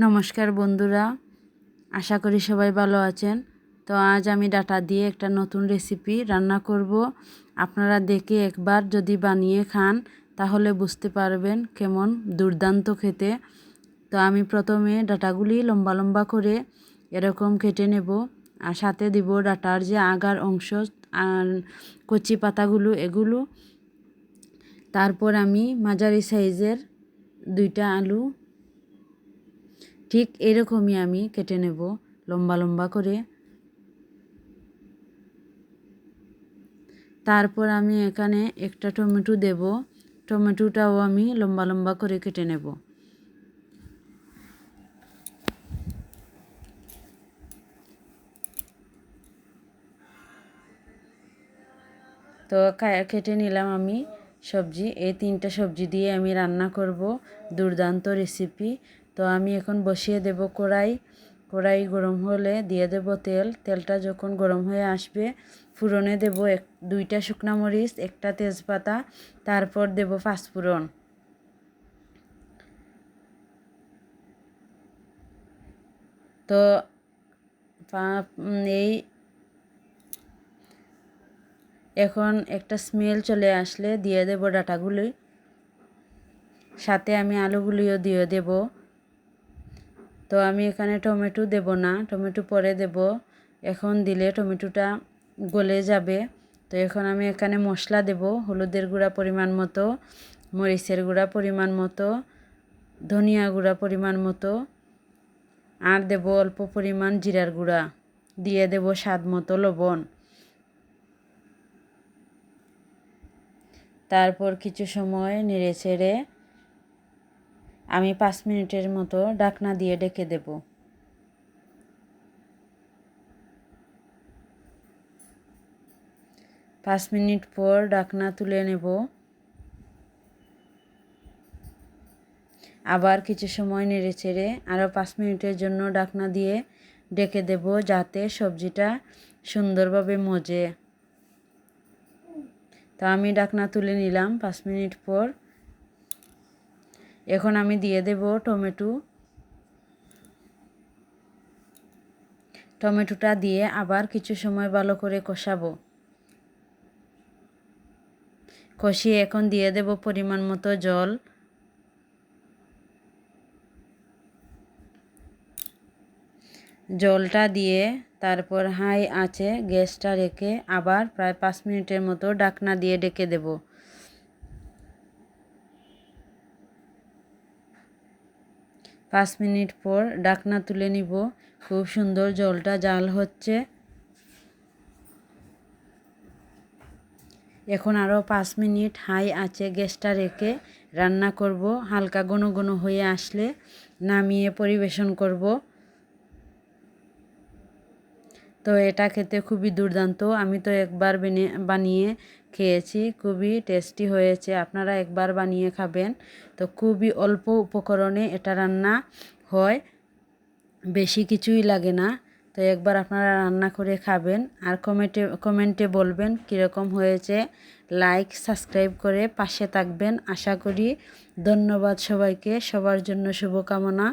নমস্কার বন্ধুরা, আশা করি সবাই ভালো আছেন। তো আজ আমি ডাটা দিয়ে একটা নতুন রেসিপি রান্না করব। আপনারা দেখে একবার যদি বানিয়ে খান তাহলে বুঝতে পারবেন কেমন দুর্দান্ত খেতে। তো আমি প্রথমে ডাটাগুলি লম্বা লম্বা করে এরকম কেটে নেব, আর সাথে দিব ডাটার যে আগার অংশ আর কচি পাতাগুলো এগুলো। তারপর আমি মাঝারি সাইজের 2টা আলু ঠিক এরকমই আমি কেটে নেব লম্বা লম্বা করে। তারপর আমি এখানে একটা টমেটো দেব, টমেটোটাও আমি লম্বা লম্বা করে কেটে নেব। তো কেটে নিলাম আমি সবজি। এই 3টা সবজি দিয়ে আমি রান্না করব দুর্দান্ত রেসিপি। তো আমি এখন বসিয়ে দেব কড়াই গরম হলে দিয়ে দেব তেল। তেলটা যখন গরম হয়ে আসবে ফোড়নে দেব 2টা শুকনা মরিচ, 1টা তেজপাতা, তারপর দেব পাঁচফোড়ন। তো এই এখন একটা স্মেল চলে আসলে দিয়ে দেব ডাটাগুলি, সাথে আমি আলুগুলিও দিয়ে দেব। তো আমি এখানে টমেটো দেব না, টমেটো পরে দেব। এখন দিলে টমেটোটা গলে যাবে। তো এখন আমি এখানে মশলা দেব, হলুদের গুঁড়া পরিমাণ মতো, মরিচের গুঁড়া পরিমাণ মতো, ধনিয়া গুঁড়া পরিমাণ মতো, আর দেব অল্প পরিমাণ জিরার গুঁড়া, দিয়ে দেব স্বাদ মতো লবণ। তারপর কিছু সময় নেড়ে চেড়ে আমি 5 মিনিটের মতো ঢাকনা দিয়ে ঢেকে দেব। পাঁচ মিনিট পর ঢাকনা তুলে নেব। আবার কিছু সময় নেড়ে চেড়ে আরও 5 মিনিটের জন্য ঢাকনা দিয়ে ঢেকে দেব, যাতে সবজিটা সুন্দরভাবে মজে। তা আমি ঢাকনা তুলে নিলাম 5 মিনিট পর। এখন আমি দিয়ে দেব টমেটোটা দিয়ে আবার কিছু সময় ভালো করে কষাবো। কষিয়ে এখন দিয়ে দেব পরিমাণ মতো জল। জলটা দিয়ে তারপর হাই আঁচে গ্যাসটা রেখে আবার প্রায় 5 মিনিটের মতো ঢাকনা দিয়ে ঢেকে দেব। 5 মিনিট পর ঢাকনা তুলে নিব। খুব সুন্দর জলটা জাল হচ্ছে। এখন আরও 5 মিনিট হাই আঁচে গ্যাসটা রেখে রান্না করব। হালকা ঘন ঘন হয়ে আসলে নামিয়ে পরিবেশন করব। তো এটা খেতে খুবই দুর্দান্ত। আমি তো একবার বানিয়ে খেয়েছি, খুবই টেস্টি হয়েছে। আপনারা একবার বানিয়ে খাবেন। তো খুবই অল্প উপকরণে এটা রান্না হয়, বেশি কিছুই লাগে না। তো একবার আপনারা রান্না করে খাবেন, আর কমেন্টে বলবেন কীরকম হয়েছে। লাইক সাবস্ক্রাইব করে পাশে থাকবেন আশা করি। ধন্যবাদ সবাইকে, সবার জন্য শুভকামনা।